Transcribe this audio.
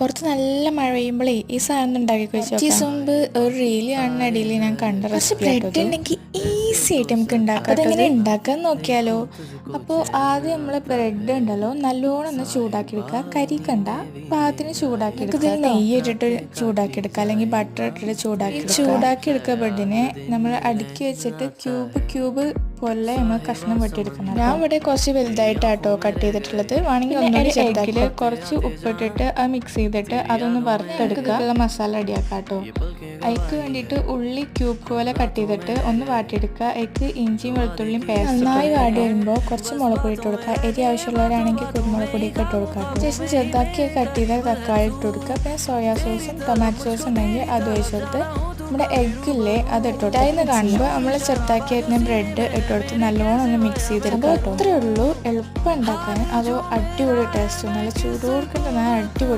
പുറത്ത് നല്ല മഴ പെയ്യുമ്പോഴേ ഈ സാധനം ഉണ്ടാക്കി വെച്ചു മുമ്പ് ഒരു റീല് കാണുന്ന അടിയിൽ ഞാൻ കണ്ട റെസിപ്പി ഉണ്ടെങ്കിൽ ഈസി ആയിട്ട് നമുക്ക് ഉണ്ടാക്കാം. അതെങ്ങനെ ഉണ്ടാക്കാൻ നോക്കിയാലോ. അപ്പോൾ ആദ്യം നമ്മൾ ബ്രെഡ് ഉണ്ടല്ലോ നല്ലോണം ഒന്ന് ചൂടാക്കി എടുക്കുക. കരിക്കണ്ട, പാകത്തിന് ചൂടാക്കി എടുക്കുക. നെയ്യ് ഇട്ടിട്ട് ചൂടാക്കി എടുക്കുക, അല്ലെങ്കിൽ ബട്ടർ ഇട്ടിട്ട് ചൂടാക്കി എടുക്കുക. ബ്രെഡിനെ നമ്മൾ അടുക്കി വെച്ചിട്ട് ക്യൂബ് പോലെ നമ്മൾ കഷ്ണം വെട്ടിയെടുക്കണം. ഞാൻ ഇവിടെ കുറച്ച് വലുതായിട്ടാട്ടോ കട്ട് ചെയ്തിട്ടുള്ളത്. വേണമെങ്കിൽ ഒന്നുകൂടി ചെറുതാക്കി കുറച്ച് ഉപ്പിട്ടിട്ട് അത് മിക്സ് ചെയ്തിട്ട് അതൊന്ന് വറുത്തെടുക്കുക. മസാല റെഡിയാക്കാട്ടോ. അതിക്ക് വേണ്ടിയിട്ട് ഉള്ളി ക്യൂബ് പോലെ കട്ട് ചെയ്തിട്ട് ഒന്ന് വാട്ടിയെടുക്കുക. അതിക്ക് ഇഞ്ചിയും വെളുത്തുള്ളിയും പേസ്റ്റ് നന്നായി വാടി വരുമ്പോൾ കുറച്ച് മുളക് പൊടി ഇട്ട് കൊടുക്കുക. എരി ആവശ്യമുള്ളവരാണെങ്കിൽ കുരുമുളക് പൊടിയൊക്കെ ഇട്ട് കൊടുക്കുക. ശേഷം ചെറുതാക്കി കട്ട് ചെയ്ത തക്കാളി ഇട്ട് കൊടുക്കുക. പിന്നെ സോയാ സോസും ടൊമാറ്റോ സോസും ഉണ്ടെങ്കിൽ അത് ഒഴിച്ചെടുത്ത് നമ്മുടെ എഗ്ഗില്ലേ അത് ഇട്ടോട്ടെ. അതിന് കാണുമ്പോൾ നമ്മൾ ചെറുതാക്കി അരിഞ്ഞ ബ്രെഡ് ഇട്ടുകൊടുത്ത് നല്ലോണം ഒന്ന് മിക്സ് ചെയ്തെടുക്കുക. അത്രയേ ഉള്ളൂ, എളുപ്പം ഉണ്ടാക്കാൻ. അതോ അടിപൊളി ടേസ്റ്റ്, നല്ല ചൂടോടുക്കുന്ന അടിപൊളി.